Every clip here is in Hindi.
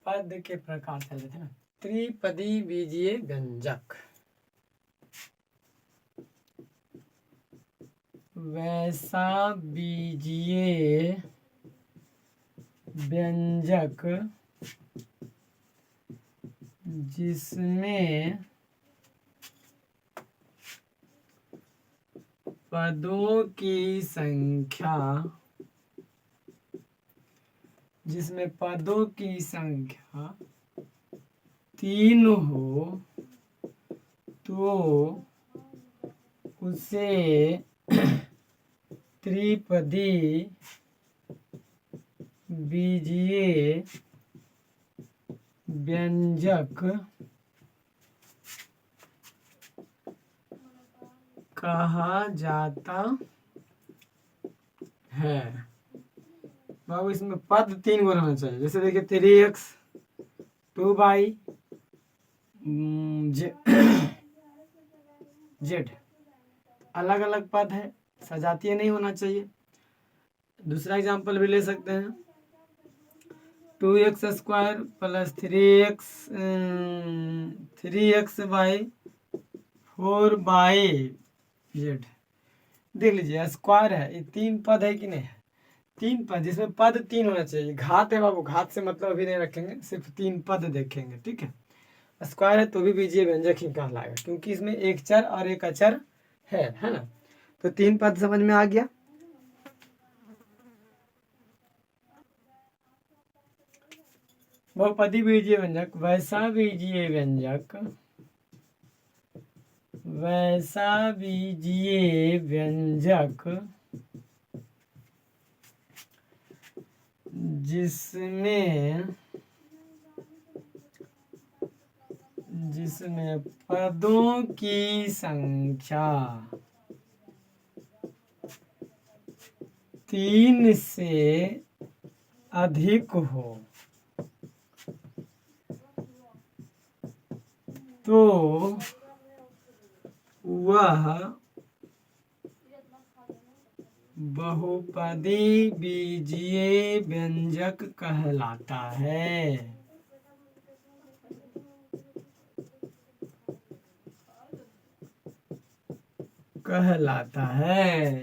पद के प्रकार चले थे ना। त्रिपदी बीजीय व्यंजक, वैसा बीजीय व्यंजक जिसमें पदों की संख्या, जिसमें पदों की संख्या 3 हो तो उसे त्रिपदी बीजीय व्यंजक कहा जाता है। बाबू इसमें पद 3 गो रहना चाहिए। जैसे देखिए 3x 2y z, अलग अलग पद है, सजातीय नहीं होना चाहिए। दूसरा एग्जांपल भी ले सकते हैं, 2x square plus 3x by 4y z। देख लीजिए स्क्वायर है, ये 3 पद है कि नहीं है? 3 पद, जिसमें पद 3 होना चाहिए। घात है बाबू, घात से मतलब अभी नहीं रखेंगे, सिर्फ 3 पद देखेंगे, ठीक है। स्क्वायर है तो भी बीजीय व्यंजक ही कहलाएगा, क्योंकि इसमें एक चर और एक अचर है ना। तो 3 पद समझ में आ गया। बहुपदी बीजीय व्यंजक, वैसा बीजीय व्यंजक, वैसा बीजीय व्यंजक जिसमें पदों की संख्या 3 से अधिक हो तो वह बहुपदी बीजीय व्यंजक कहलाता है।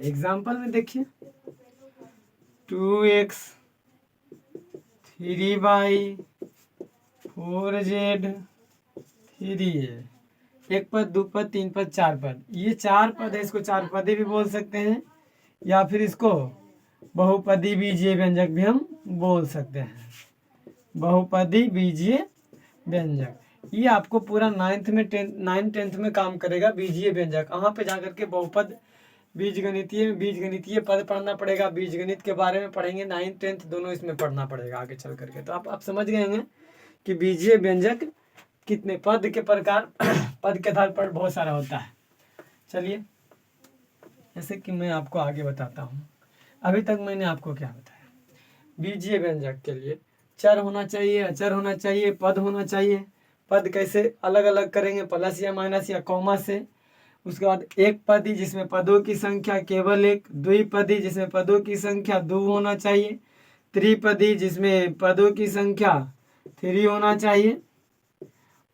एग्जाम्पल में देखिए 2x 3y 4z 3a, एक पद, 2 पद, 3 पद, 4 पद। ये 4 पद है, इसको 4 पदी भी बोल सकते हैं, या फिर इसको बहुपदी बीजीय व्यंजक भी हम बोल सकते हैं। बहुपदी बीजीय व्यंजक, ये आपको पूरा 9th 10th में काम करेगा। बीजीय व्यंजक वहाँ पे जाकर के बहुपद बीजगणितीय पद पढ़ना पड़ेगा। बीजगणित के बारे में पढ़ेंगे, 9th 10th दोनों इसमें पढ़ना पड़ेगा आगे चल करके। तो आप समझ गए होंगे कि बीजीय व्यंजक कितने पद के प्रकार पद के आधार पर बहुत सारा होता है। चलिए जैसे कि मैं आपको आगे बताता हूँ। अभी तक मैंने आपको क्या बताया, बीजीय व्यंजक के लिए चर होना चाहिए, अचर होना चाहिए, पद होना चाहिए। पद कैसे अलग अलग करेंगे, प्लस या माइनस या कॉमा से। उसके बाद एक पदी जिसमें पदों की संख्या केवल 1, द्विपदी जिसमें पदों की संख्या 2 होना चाहिए, त्रिपदी जिसमें पदों की संख्या 3 होना चाहिए,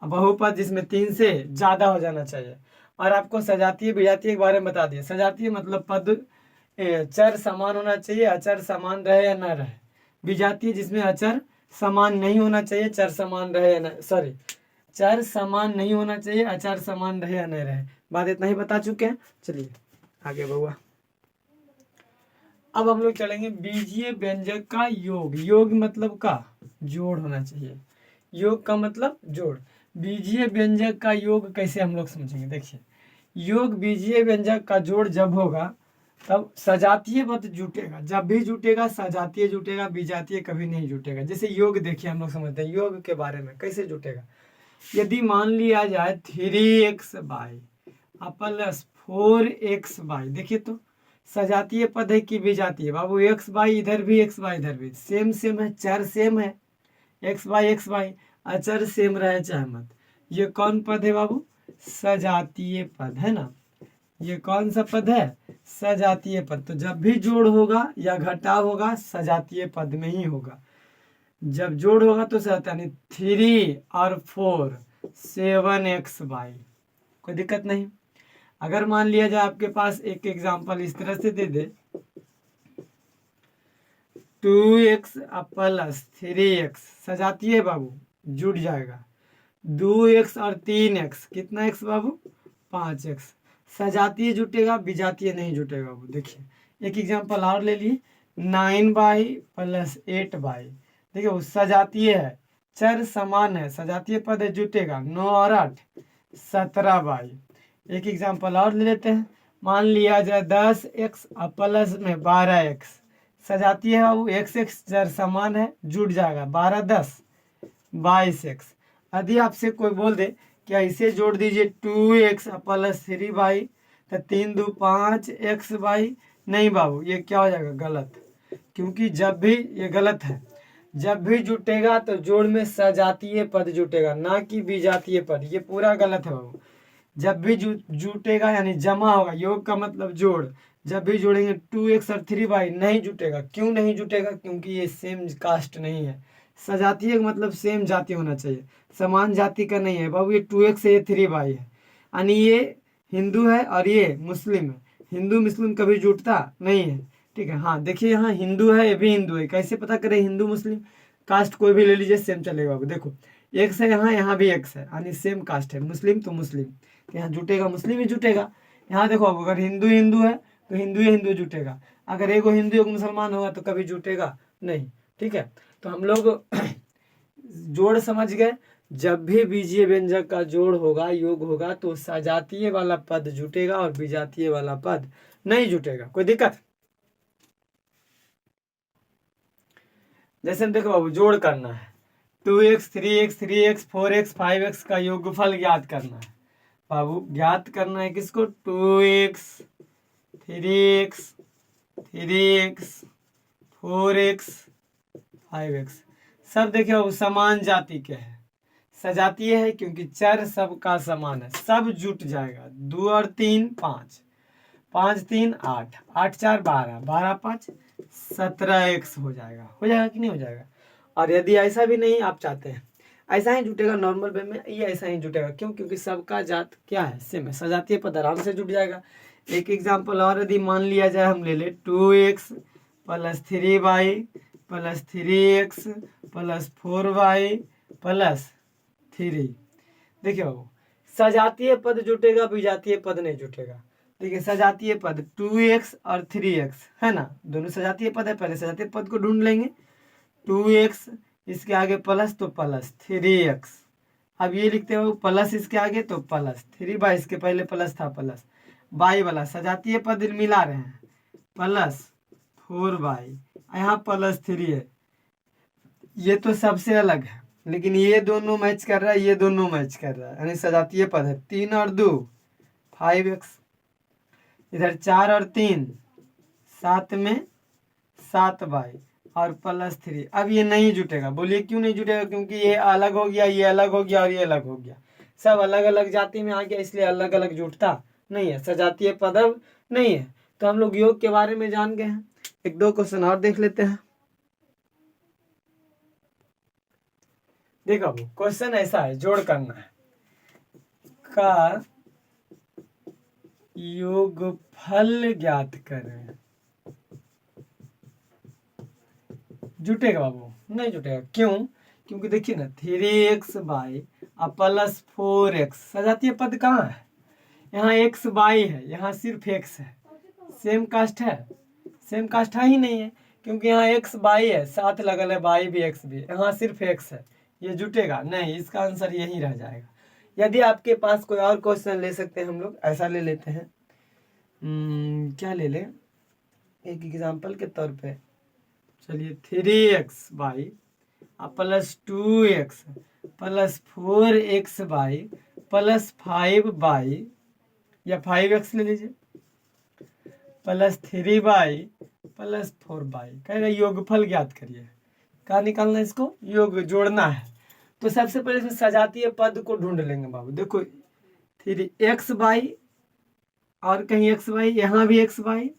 बहुपद जिसमें 3 से ज्यादा हो जाना चाहिए। और आपको सजातीय विजातीय के बारे में बता दिया। सजातीय मतलब पद चर समान होना चाहिए, अचर समान रहे या न रहे। विजातीय जिसमें अचर समान नहीं होना चाहिए, चर समान रहे या न, चर समान नहीं होना चाहिए, अचर समान रहे या न रहे। बात इतना ही बता चुके हैं। चलिए आगे बउआ, अब हम लोग चलेंगे बीजीय व्यंजक का योग। योग मतलब का जोड़ होना चाहिए। योग का मतलब जोड़। बीजीय व्यंजक का योग कैसे हम लोग समझेंगे, देखिए योग बीजीय व्यंजक का जोड़ जब होगा तब सजातीय पद जुटेगा। जब भी जुटेगा सजातीय जुटेगा, विजातीय कभी नहीं जुटेगा। जैसे योग देखिए हम लोग समझते हैं योग के बारे में कैसे जुटेगा। यदि मान लिया जाए 3x by plus 4x by, देखिए तो सजातीय पद है कि विजातीय? बाबू x बाई इधर भी, x बाई इधर भी, सेम है, चर सेम है, x बाई अचर सेम रहे चाहे मत। ये कौन पद है बाबू? सजातीय पद है ना। ये कौन सा पद है? सजातीय पद। तो जब भी जोड़ होगा या घटाव होगा सजातीय पद में ही होगा। जब जोड़ होगा तो सही यानी 3 और 4 7x बाई, कोई दिक्कत नहीं। अगर मान लिया जाए आपके पास एक एग्जांपल इस तरह से दे दे 2x प्लस 3x, सजाती है बाबू, जुड़ जाएगा। 2x और 3x, कितना x बाबू, 5x, सजाती है जुटेगा, बिजाती है नहीं जुटेगा बाबू। देखिए एक एग्जांपल और ले लिए 9 बाई प्लस 8 बाई, देखिए वो सजाती है, चर समान है, सजातीय पद है, जुटेगा। 9 और 8 17 बाई। एक एग्जांपल और ले लेते हैं, मान लिया जाए 10x प्लस में 12x, सजाती है बाबू, x x चर समान है, जुट जाएगा। 12 10 22x। यदि आपसे कोई बोल दे क्या इसे जोड़ दीजिए 2x प्लस 3 बाई, तो 3 2 5x बाई, नहीं बाबू ये क्या हो जाएगा, गलत। क्योंकि जब भी ये गलत है, जब भी जुटेगा तो जोड़ में सजातीय पद जुटेगा, ना कि विजातीय पद, ये पूरा गलत है बाबू। जब भी जुटेगा यानी जमा होगा, योग का मतलब जोड़, जब भी जोड़ेंगे 2x और 3 बाई नहीं जुटेगा। क्यों नहीं जुटेगा, क्योंकि ये सेम कास्ट नहीं है। सजातीय का मतलब सेम जाति होना चाहिए, समान जाति का नहीं है बाबू। ये 2x है, ये 3 बाई है, यानी ये हिंदू है और ये मुस्लिम है। हिंदू मुस्लिम कभी जुटता नहीं है, ठीक है। हाँ देखिए यहाँ हिंदू है, ये भी हिंदू है, कैसे पता करें हिंदू मुस्लिम, कास्ट कोई भी ले लीजिए सेम चलेगा बाबू। देखो एक्स है यहाँ, यहाँ भी एक्स है, यानी सेम कास्ट है, मुस्लिम तो मुस्लिम, तो यहाँ जुटेगा, मुस्लिम ही जुटेगा। यहाँ देखो अब अगर हिंदू हिंदू है तो हिंदू ही हिंदू जुटेगा, अगर एगो हिंदू एक मुसलमान होगा तो कभी जुटेगा नहीं, ठीक है। तो हम लोग जोड़ समझ गए, जब भी बीजीय व्यंजक का जोड़ होगा, योग होगा, तो सजातीय वाला पद जुटेगा और विजातीय वाला पद नहीं जुटेगा। कोई दिक्कत? जैसे देखो बाबू जोड़ करना है, 2x 3x 3x 4x 5x का योगफल ज्ञात करना है बाबू। ज्ञात करना है किसको, 2x 3x 3x 4x 5x, सब देखिए बाबू समान जाति के हैं, सजातीय है क्योंकि चर सबका समान है, सब जुट जाएगा। 2 और 3 5, 5 3 8, 8 4 12, 12 5 17x हो जाएगा। हो जाएगा कि नहीं हो जाएगा? और यदि ऐसा भी नहीं आप चाहते हैं, ऐसा ही जुटेगा नॉर्मल वे में, ये ऐसा ही जुटेगा। क्यों? क्योंकि सबका जात क्या है, सेम है, सजातीय पद आराम से जुट जाएगा। एक एग्जाम्पल और यदि मान लिया जाए, हम ले ले 2x plus 3 by plus 3x plus 4 by plus 3। देखिए बाबू सजातीय पद जुटेगा, विजातीय पद नहीं जुटेगा। देखिए सजातीय पद 2x और 3x है ना, दोनों सजातीय पद है। पहले सजातीय पद को ढूंढ लेंगे, 2x इसके आगे प्लस तो प्लस 3x, अब ये लिखते हो प्लस इसके आगे तो प्लस 3 बाई, इसके पहले प्लस था, प्लस बाई वाला सजातीय पद मिला रहे हैं, प्लस 4 बाई, यहाँ प्लस 3 है, ये तो सबसे अलग है, लेकिन ये दोनों मैच कर रहा है, ये दोनों मैच कर रहा है, यानी सजातीय पद है। 3 और 2 5x, इधर 4 और 3 7 में 7 बाई और प्लस 3। अब ये नहीं जुटेगा, बोलिए क्यों नहीं जुटेगा? क्योंकि ये अलग हो गया, ये अलग हो गया और ये अलग हो गया, सब अलग अलग जाति में आ गया, इसलिए अलग अलग जुटता नहीं है, सजातीय पद अब नहीं है। तो हम लोग योग के बारे में जान गए हैं। एक दो क्वेश्चन और देख लेते हैं। देखो क्वेश्चन ऐसा है, जोड़ करना है का योगफल ज्ञात करें। जुटेगा बाबू? नहीं जुटेगा। क्यों? क्योंकि देखिए ना 3x बाई प्लस 4x, सजातीय पद कहाँ है? यहाँ x बाई है, यहाँ सिर्फ x है, सेम कास्ट है? सेम कास्ट है ही नहीं है, क्योंकि यहाँ x बाई है, साथ लगल है बाई भी x भी, यहाँ सिर्फ x है, ये जुटेगा नहीं, इसका आंसर यही रह जाएगा। यदि आपके पास कोई और क्वेश्चन ले सकते हैं, हम लोग ऐसा ले लेते हैं, क्या ले लें एक एग्जाम्पल के तौर पे, चलिए 3x by plus 2x plus 4x by plus 5 by, या 5x ले लीजिए, प्लस 3 बाई प्लस 4 बाई, कहेगा योगफल ज्ञात करिए। क्या निकालना है इसको? योग जोड़ना है। तो सबसे पहले इसमें सजातीय पद को ढूंढ लेंगे बाबू। देखो 3x बाई और कहीं x बाई, यहाँ भी x बाई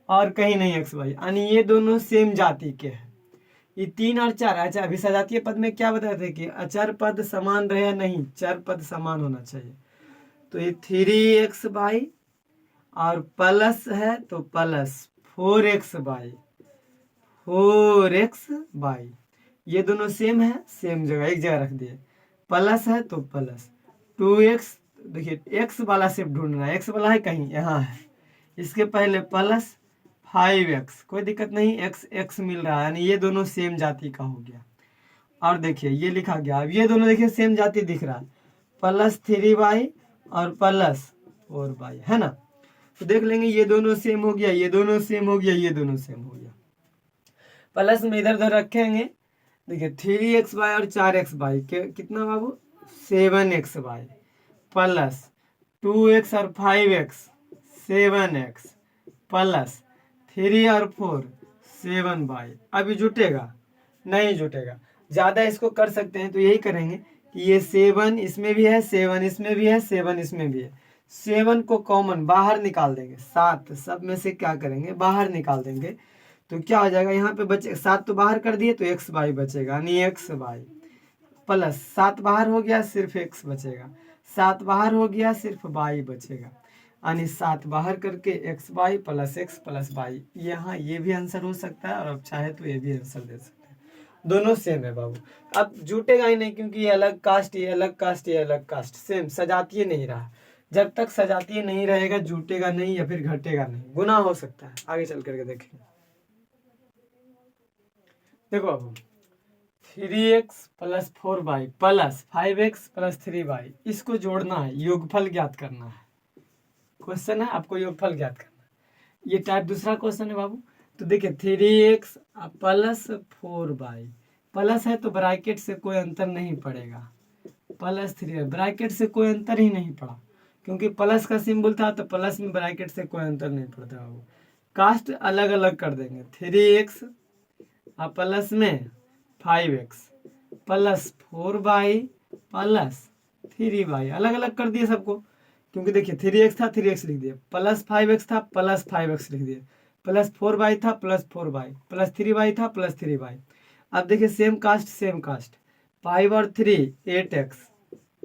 और कहीं नहीं x बाई, यानी ये दोनों सेम जाति के हैं, ये 3 और 4। अच्छा, अभी सजातीय पद में क्या बताए थे कि अचर पद समान रहे या नहीं, चर पद समान होना चाहिए। तो ये 3x/, और प्लस है तो प्लस 4x/, ये दोनों सेम है, सेम जगह एक जगह रख दिए। प्लस है तो प्लस 2x, देखिए x वाला सिर्फ ढूंढना है, x वाला है कहीं, यहाँ है। इसके पहले प्लस 5x, कोई दिक्कत नहीं, x मिल रहा है, यानी ये दोनों सेम जाति का हो गया। और देखिए ये लिखा गया, अब ये दोनों देखिए सेम जाति दिख रहा है, +3y और +4y, है ना। तो देख लेंगे ये दोनों सेम हो गया, ये दोनों सेम हो गया, ये दोनों सेम हो गया। प्लस में इधर उधर रखेंगे, देखिए 3x/, और 4x/, कितना बाबू 7x/, प्लस 2x और 5x 7x, प्लस 3 और 4 7y। अभी जुटेगा नहीं जुटेगा, ज़्यादा इसको कर सकते हैं तो यही करेंगे कि ये 7 इसमें भी है, 7 इसमें भी है, 7 इसमें भी है, 7 को कॉमन बाहर निकाल देंगे, 7 सब में से क्या करेंगे बाहर निकाल देंगे, तो क्या हो जाएगा यहाँ पे बचे 7 तो बाहर कर दिए तो x/, बचेगा, यानी x/, प्लस 7 बाहर हो गया सिर्फ x बचेगा, 7 बाहर हो गया सिर्फ y बचेगा, यानी 7 बाहर करके x/, plus x plus y। यहाँ ये भी आंसर हो सकता है, और अब चाहे तो ये भी आंसर दे सकते हैं, दोनों सेम है बाबू। अब जुटेगा ही नहीं, क्योंकि ये अलग कास्ट, ये अलग कास्ट, ये अलग कास्ट, सेम सजातीय नहीं रहा। जब तक सजातीय नहीं रहेगा जुटेगा नहीं, या फिर घटेगा नहीं, गुना हो सकता है। आगे चल करके देखेंगे। देखो अब 3x + 4y plus 5x + 3y, इसको जोड़ना है, योगफल ज्ञात करना है। क्वेश्चन है आपको योगफल ज्ञात करना है। ये टाइप दूसरा क्वेश्चन है बाबू। तो देखिए 3x + 4y, प्लस है तो ब्रैकेट से कोई अंतर नहीं पड़ेगा, +3, ब्रैकेट से कोई अंतर ही नहीं पड़ा, क्योंकि प्लस का सिंबल था, तो प्लस में ब्रैकेट से कोई अंतर नहीं पड़ता बाबू। कास्ट अलग अलग कर देंगे, 3x प्लस में 5x plus 4y plus 3y, अलग अलग कर दिए सबको, क्योंकि देखिए 3x था 3x लिख दिए, प्लस 5x था प्लस 5x लिख दिए, प्लस 4y था प्लस 4y, प्लस 3y था प्लस 3y। अब देखिए सेम कास्ट, 5 और 3 8x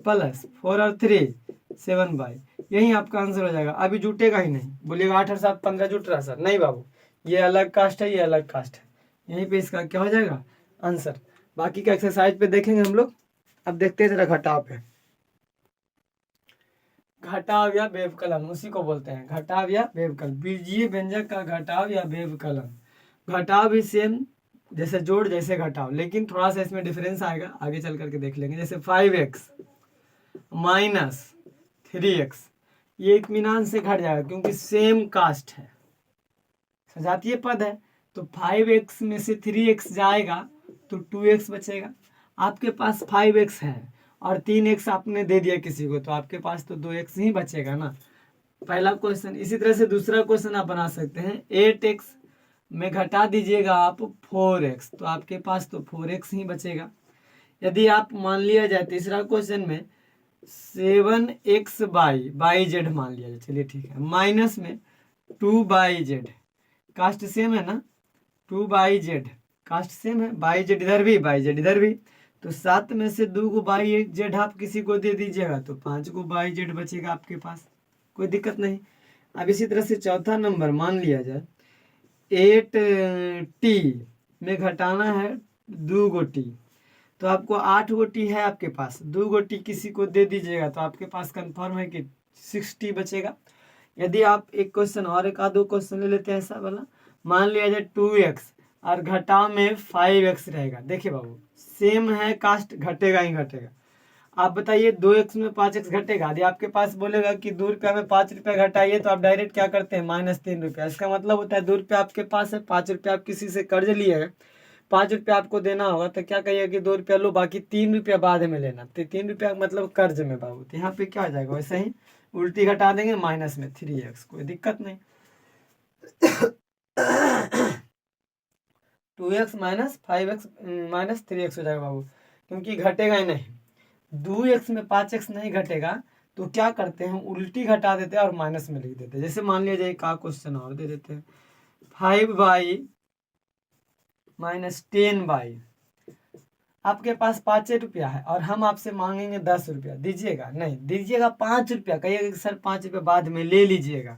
प्लस 4 और 3 7y, यही आपका आंसर हो जाएगा। अभी जुटेगा ही नहीं, बोलिएगा 8 और 7 15 जुट रहा सर, नहीं बाबू, ये अलग कास्ट है, ये अलग कास्ट है, यहीं पे इसका क्या हो जाएगा आंसर। बाकी का एक्सरसाइज पे देखेंगे हम लोग। अब देखते हैं जरा घटाव पे। घटाव या व्यवकलन उसी को बोलते हैं, घटाव या व्यवकलन, बीजीय व्यंजक का घटाव या व्यवकलन। घटाव भी सेम जैसे जोड़ जैसे घटाव, लेकिन थोड़ा सा इसमें डिफरेंस आएगा, आगे चल करके देख लेंगे। जैसे 5x - 3x, ये इत्मीनान से घट जाएगा, क्योंकि सेम कास्ट है, सजातीय पद है, तो 5x में से 3x जाएगा तो 2x बचेगा। आपके पास 5x है और 3x आपने दे दिया किसी को, तो आपके पास तो 2x ही बचेगा ना, पहला क्वेश्चन। इसी तरह से दूसरा क्वेश्चन आप बना सकते हैं, 8x में घटा दीजिएगा आप 4x, तो आपके पास तो 4x ही बचेगा। यदि आप मान लिया जाए तीसरा क्वेश्चन में 7x/z मान लिया जाए, चलिए ठीक है, माइनस में 2/z, कास्ट सेम है ना, 2/z कास्ट सेम है, बाई जेड इधर भी, बाई जेड इधर भी, तो 7 में से 2 को बाई जेड आप किसी को दे दीजिएगा तो 5 को बाई जेड बचेगा आपके पास, कोई दिक्कत नहीं। अब इसी तरह से चौथा नंबर मान लिया जाए 8t में घटाना है 2 गो टी, तो आपको 8 गो टी है आपके पास, 2 गो टी किसी को दे दीजिएगा तो आपके पास कंफर्म है कि 6t बचेगा। यदि आप एक क्वेश्चन और एक आधो क्वेश्चन ले लेते हैं ऐसा वाला, मान लिया जाए 2x और घटाव में 5x रहेगा। देखिए बाबू सेम है कास्ट, घटेगा ही घटेगा। आप बताइए 2x में 5x घटेगा, यदि आपके पास बोलेगा कि 2 रुपया में 5 रुपया घटाइए, तो आप डायरेक्ट क्या करते हैं -3 रुपया। इसका मतलब होता है 2 रुपया आपके पास है, 5 रुपया आप किसी से कर्ज लिए हैं, 5 रुपया आपको देना होगा, तो क्या कहिए कि 2 रुपया लो, बाकी 3 रुपया बाद में लेना, तो 3 रुपया मतलब कर्ज में बाबू, तो यहाँ पे क्या हो जाएगा वैसे ही उल्टी घटा देंगे, माइनस में 3x, कोई दिक्कत नहीं। 2x - 5x - 3x हो जाएगा बाबू, क्योंकि घटेगा ही नहीं। 2x में 5x नहीं घटेगा तो क्या करते हैं, उल्टी घटा देते हैं और माइनस में लिख देते हैं। जैसे मान लिया जाए का क्वेश्चन और दे देते हैं, 5/, -10y। आपके पास 5 रुपया है और हम आपसे मांगेंगे 10 रुपया, दीजिएगा? नहीं दीजिएगा, 5 रुपया। कहिएगा कि सर 5 रुपया बाद में ले लीजिएगा,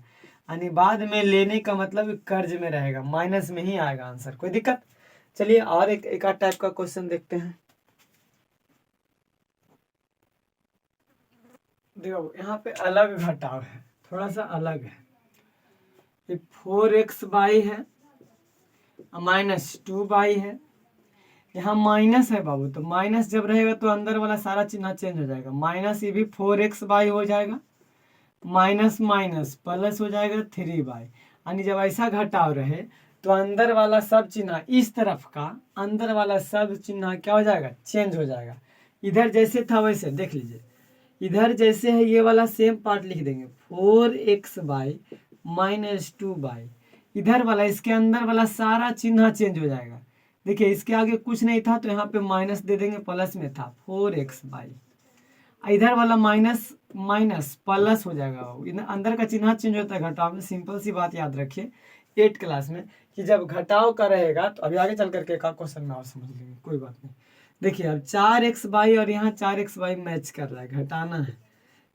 यानी बाद में लेने का मतलब कर्ज में रहेगा, माइनस में ही आएगा आंसर। कोई दिक्कत? चलिए और एक आध टाइप का क्वेश्चन देखते हैं। देखो यहाँ पे अलग घटाव है, थोड़ा सा अलग है। ये 4xy है, -2y है। यहाँ माइनस है बाबू, तो माइनस जब रहेगा तो अंदर वाला सारा चिन्ह चेंज हो जाएगा। माइनस ये भी 4xy हो जाएगा, माइनस माइनस प्लस हो जाएगा 3y। यानी जब ऐसा घटाव रहे तो अंदर वाला सब चिन्ह, इस तरफ का अंदर वाला सब चिन्ह क्या हो जाएगा? चेंज हो जाएगा। इधर जैसे था वैसे देख लीजिए, इधर जैसे है ये वाला सेम पार्ट लिख देंगे, 4xy -2y। इधर वाला, इसके अंदर वाला सारा चिन्ह चेंज हो जाएगा। देखिए इसके आगे कुछ नहीं था तो यहाँ पे माइनस दे देंगे, प्लस में था 4xy। इधर वाला माइनस माइनस प्लस हो जाएगा। अंदर का चिन्ह चेंज होता है घटाव में। सिंपल सी बात याद रखिए 8 क्लास में कि जब घटाव का रहेगा तो अभी आगे चल करके एक क्वेश्चन में और समझ लेंगे, कोई बात नहीं। देखिए अब 4xy और यहाँ 4xy मैच कर रहा है, घटाना है।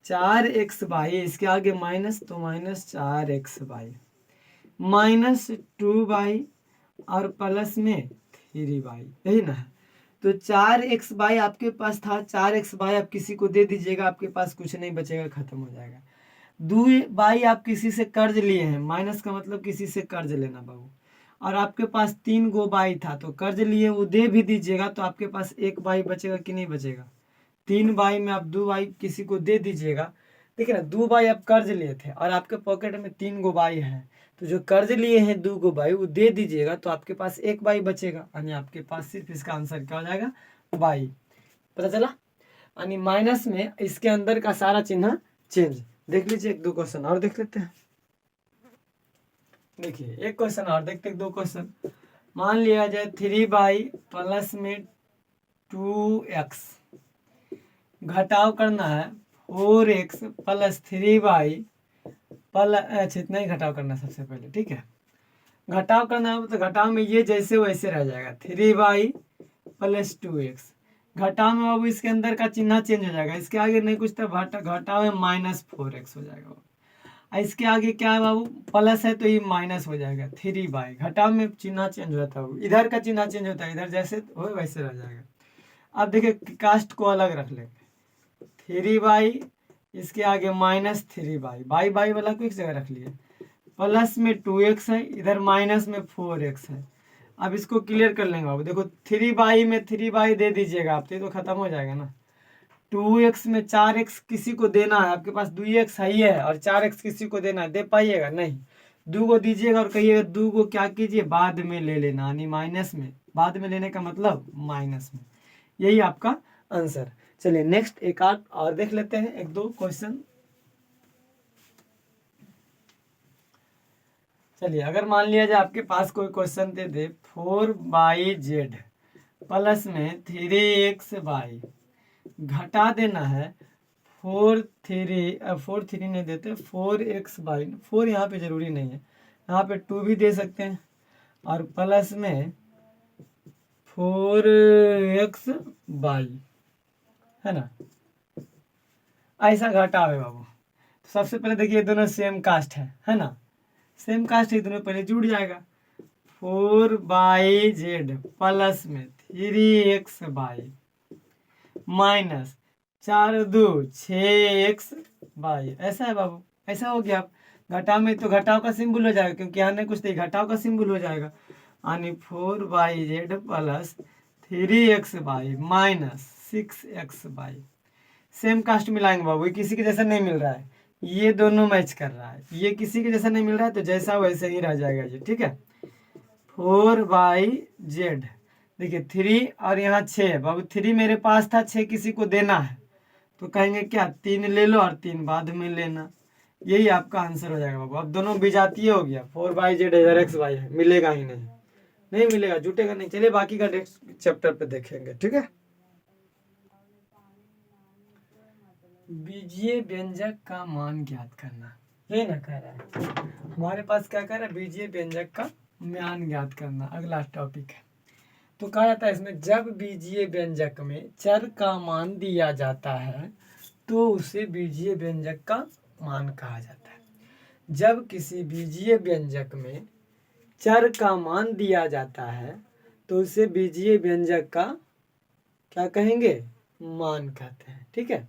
4xy, इसके आगे माइनस तो -4xy, -2y और प्लस में 3y, यही ना है। तो 4xy आपके पास था, 4xy आप किसी को दे दीजिएगा, आपके पास कुछ नहीं बचेगा, खत्म हो जाएगा। 2y आप किसी से कर्ज लिए हैं, माइनस का मतलब किसी से कर्ज लेना बाबू, और आपके पास 3 गो बाई था तो कर्ज लिए, वो दे भी दीजिएगा तो आपके पास 1 बाई बचेगा कि नहीं बचेगा? 3 बाई में आप 2 बाई किसी को दे दीजिएगा। देखिए ना, 2 बाई आप कर्ज लिए थे और आपके पॉकेट में 3 गो बाई है, तो जो कर्ज लिए हैं 2 गो बाई वो दे दीजिएगा तो आपके पास 1 बाई बचेगा, यानी आपके पास सिर्फ इसका आंसर क्या हो जाएगा? बाई। पता चला? यानी माइनस में इसके अंदर का सारा चिन्ह चेंज। देख लीजिए एक दो क्वेश्चन और देख लेते हैं। देखिए एक क्वेश्चन और देखते हैं, 2 क्वेश्चन। मान लिया जाए 3y प्लस में 2x, घटाव करना है 4x प्लस 3y प्लस, अच्छा इतना ही घटाव करना सबसे पहले, ठीक है। घटाव करना है तो घटाव में ये जैसे वैसे रह जाएगा, 3y प्लस 2x। घटाव में बाबू इसके अंदर का चिन्ह चेंज हो जाएगा, इसके आगे नहीं कुछ था, घटाव में -4x हो जाएगा। इसके आगे क्या है बाबू? प्लस है तो ये माइनस हो जाएगा 3y। घटाव में चिन्ह चेंज होता है, इधर का चिन्ह चेंज होता है, इधर जैसे हो वैसे रह जाएगा। अब देखिए कास्ट को अलग रख लेंगे, 3y इसके आगे -3y, बाई बाई वाला को एक जगह रख लिए, प्लस में 2x है, इधर माइनस में 4x है। अब इसको क्लियर कर लेंगे बाबू। देखो 3y में 3y दे दीजिएगा आप तो खत्म हो जाएगा ना। 2x में 4x किसी को देना है, आपके पास 2x है ही है, और 4x किसी को देना है, दे पाइएगा? नहीं। 2 को दीजिएगा और कहिएगा 2 को क्या कीजिए, बाद में ले लेना, यानी माइनस में। बाद में लेने का मतलब माइनस में। यही आपका आंसर। चलिए नेक्स्ट एक आध और देख लेते हैं, 1-2 क्वेश्चन। चलिए अगर मान लिया जाए आपके पास कोई क्वेश्चन दे दे 4y प्लस में 3xy, घटा देना है 4 नहीं देते, 4xy, 4 यहाँ पे जरूरी नहीं है, यहाँ पे 2 भी दे सकते हैं, और प्लस में 4xy, है ना। ऐसा घटाव है बाबू। तो सबसे पहले देखिए दोनों सेम कास्ट है ना, सेम कास्ट है, दोनों पहले जुड़ जाएगा। 4y प्लस में 3xy माइनस 4×2 6xy, ऐसा है बाबू, ऐसा हो गया। घटाव में तो घटाव का सिंबल हो जाएगा, क्योंकि यहाँ नहीं कुछ नहीं, घटाव का सिंबल हो जाएगा, यानी 4y plus 3xy minus 6xy। Same caste मिलाएंगे बाबू, ये किसी के जैसा नहीं मिल रहा है, ये दोनों मैच कर रहा है, ये किसी के जैसा नहीं मिल रहा है, तो जैसा वैसे ही रह जाएगा ये, ठीक है। 4y देखिए 3 और यहाँ 6 बाबू, 3 मेरे पास था, 6 किसी को देना है, तो कहेंगे क्या, 3 ले लो और 3 बाद में लेना। यही आपका आंसर हो जाएगा बाबू। अब दोनों विजातीय हो गया, 4y इधर xy है, मिलेगा ही नहीं, नहीं मिलेगा, जुटेगा नहीं। चलिए बाकी का नेक्स्ट चैप्टर पे देखेंगे, ठीक है। बीजीय व्यंजक का मान ज्ञात करना, ये ना कह रहा है हमारे पास, क्या कह रहा है, बीजीय व्यंजक का मान ज्ञात करना, अगला टॉपिक है। तो कहा जाता है इसमें, जब बीजीय व्यंजक में चर का मान दिया जाता है तो उसे बीजीय व्यंजक का मान कहा जाता है। जब किसी बीजीय व्यंजक में चर का मान दिया जाता है तो उसे बीजीय व्यंजक का क्या कहेंगे, मान कहते हैं। ठीक है,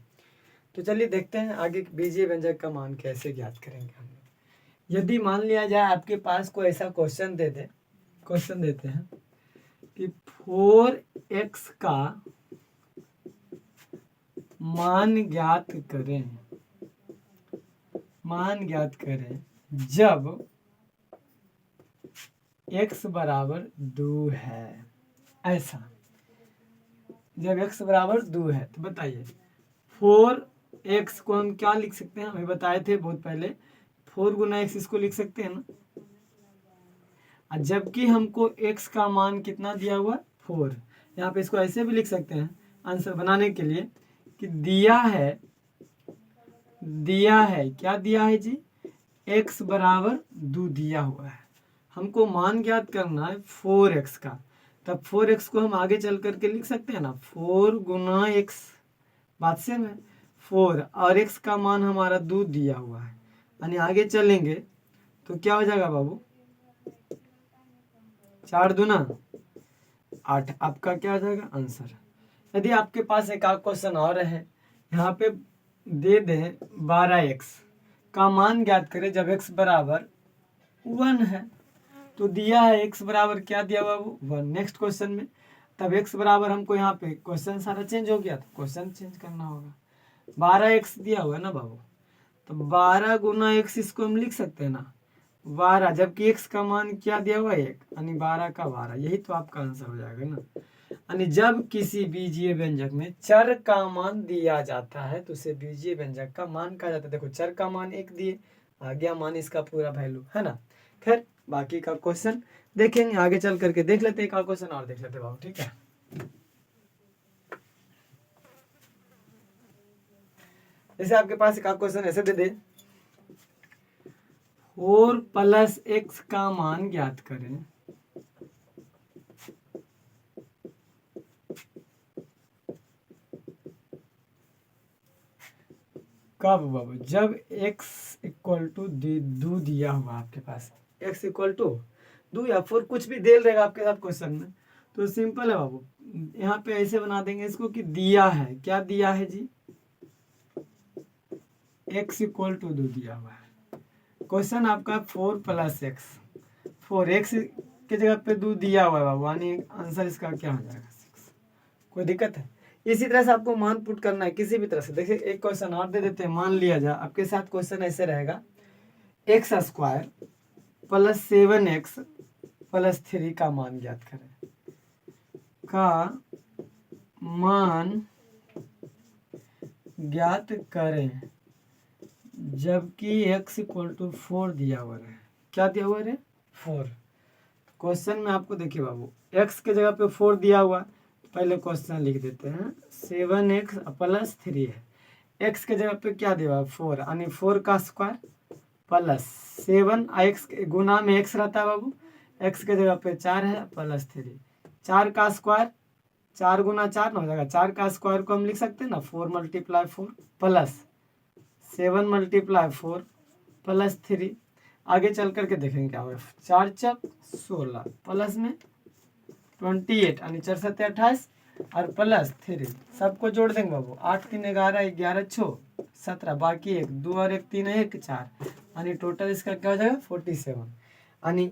तो चलिए देखते हैं आगे बीजीय व्यंजक का मान कैसे ज्ञात करेंगे हम लोग। यदि मान लिया जाए आपके पास कोई ऐसा क्वेश्चन देते हैं कि 4x का मान ज्ञात करें जब x बराबर 2 है। ऐसा जब x बराबर 2 है तो बताइए 4x को हम क्या लिख सकते हैं, हमें बताए थे बहुत पहले 4 गुना x इसको लिख सकते हैं ना। जबकि हमको x का मान कितना दिया हुआ 4, यहाँ पे इसको ऐसे भी लिख सकते हैं आंसर बनाने के लिए कि दिया है क्या दिया है जी, x बराबर 2 दिया हुआ है। हमको मान ज्ञात करना है 4x का, तब 4x को हम आगे चल करके लिख सकते हैं ना 4 गुना x, बात सेम है 4 और x का मान हमारा 2 दिया हुआ है, यानी आगे चलेंगे तो क्या हो जाएगा बाबू 4 दूना 8, आपका क्या हो जाएगा आंसर। यदि आपके पास एक आध क्वेश्चन और है, यहाँ पे दे दें 12x का मान ज्ञात करें जब x बराबर 1 है, तो दिया है x बराबर क्या दिया बाबू 1। नेक्स्ट क्वेश्चन में तब x बराबर हमको यहाँ पे क्वेश्चन सारा चेंज हो गया, तो क्वेश्चन चेंज करना होगा। 12x दिया हुआ है ना बाबू, तो 12 गुना x इसको हम लिख सकते हैं ना 12, जबकि x का मान क्या दिया हुआ है 1, यानी 12 का 12, यही तो आपका आंसर हो जाएगा ना। यानी जब किसी बीजीय व्यंजक में चर का मान दिया जाता है तो उसे बीजीय व्यंजक का मान कहा जाता है। देखो चर का मान 1 दिए, आ गया मान इसका पूरा वैल्यू, है ना। खैर बाकी का क्वेश्चन देखेंगे आगे चल करके, देख लेते हैं एक क्वेश्चन और देख लेते हैं बाबू। ठीक है, जैसे आपके पास एक क्वेश्चन ऐसे दे दे 4 प्लस x का मान ज्ञात करें कब बाबू, जब x इक्वल टू 2 दिया हुआ आपके पास, x इक्वल टू 2 या 4 कुछ भी दे रहेगा आपके साथ क्वेश्चन में, तो सिंपल है बाबू, यहाँ पे ऐसे बना देंगे इसको कि दिया है, क्या दिया है जी x इक्वल टू 2 दिया हुआ है। क्वेश्चन आपका 4 प्लस x, 4x के जगह पे 2 दिया हुआ है बाबू, यानी आंसर इसका क्या हो जाएगा 6। कोई दिक्कत है? इसी तरह से आपको मान पुट करना है किसी भी तरह से। देखिए एक क्वेश्चन और दे देते हैं, मान लिया जाए आपके साथ क्वेश्चन ऐसे रहेगा x square plus 7x plus 3 का मान ज्ञात करें, का मान ज्ञात करें जबकि x इक्वल टू 4 दिया हुआ है। क्या दिया हुआ है 4। क्वेश्चन में आपको देखिए बाबू x के जगह पे 4 दिया हुआ, पहले क्वेश्चन लिख देते हैं 7x प्लस 3 है, x के जगह पे क्या दिया हुआ 4, यानी 4 का स्क्वायर प्लस 7 x गुना में x रहता है बाबू, x के जगह पे 4 है प्लस 3, 4 का स्क्वायर 4 गुना 4 ना हो जाएगा, 4 का स्क्वायर को हम लिख सकते हैं ना 4 मल्टीप्लाई 4 प्लस 7 मल्टीप्लाई 4 प्लस 3। आगे चल करके देखेंगे क्या होगा, 4 चक 16 प्लस में 28 यानी 4 7 28 और प्लस 3, सबको जोड़ देंगे बाबू 8 3 11 11 6 17, बाकी 1 2 और 1 3 1 4, यानी टोटल इसका क्या हो जाएगा 47। यानी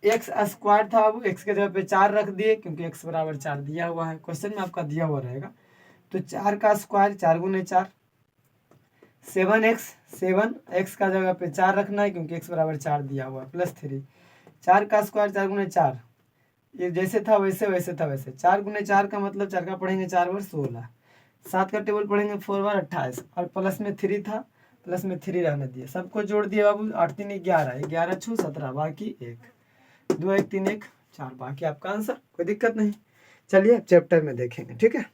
एक्स स्क्वायर था बाबू, एक्स के जगह पे 4 रख दिए क्योंकि एक्स बराबर 4 दिया हुआ है, क्वेश्चन में आपका दिया हुआ रहेगा। तो 4 का स्क्वायर 4 गुने 4 7x, 7x का जगह पे 4 रखना है क्योंकि x बराबर 4 दिया हुआ है प्लस 3, 4 का स्क्वायर 4 गुने 4, ये जैसे था वैसे था वैसे, 4 गुने 4 का मतलब 4 का पढ़ेंगे 4 बार 16, 7 का टेबल पढ़ेंगे 4 बार 28 और प्लस में 3 था, प्लस में 3 रहने दिए, सबको जोड़ दिए बाबू 8 3 11 11 6 17, बाकी 1 2 1 3 1 4, बाकी आपका आंसर। कोई दिक्कत नहीं, चलिए अब चैप्टर में देखेंगे। ठीक है।